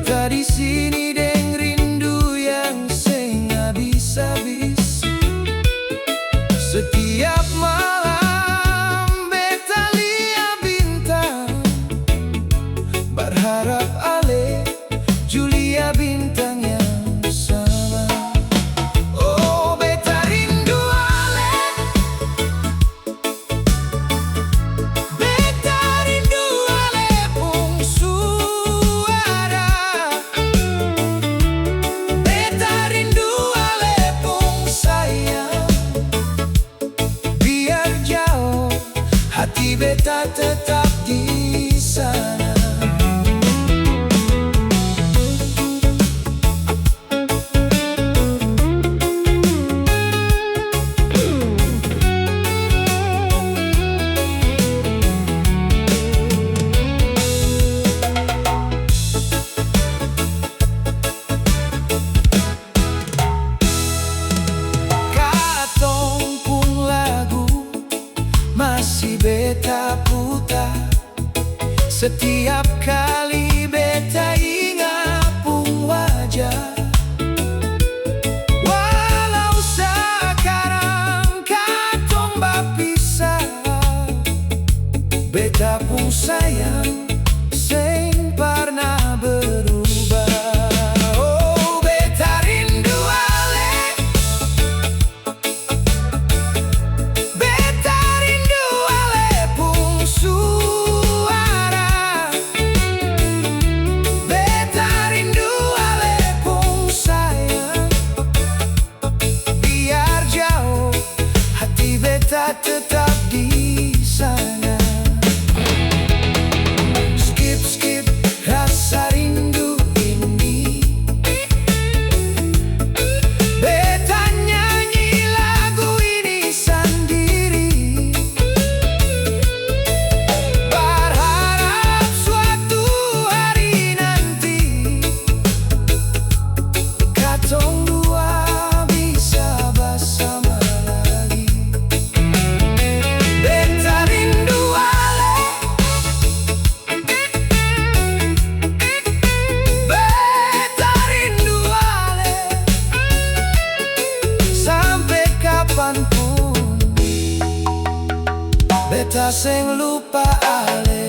Beta di sini deng rindu yang sing habis-habis. Setiap malam beta lihat bintang, berharap ale Julia bintang yang sama. Oh, beta rindu ale, beta rindu ale pung suara, beta rindu ale pung sayang. Biar jauh, hati beta tetap di sana. Katong pun lagu masih beta putar. Setiap kali beta ingat pun wajah. Walau sekarang katong berpisah, beta pun sayang sing pernah berubah. Oh, beta rindu ale, beta rindu ale pung suara, beta rindu ale pung sayang. Biar jauh, hati beta tetap di sana. Skip, skip rasa rindu ini, beta nyanyi lagu ini sendiri. Berharap suatu hari nanti katong dua bisa bersama lagi. Beta rindu ale, beta rindu ale, sampai kapanpun beta sing lupa ale.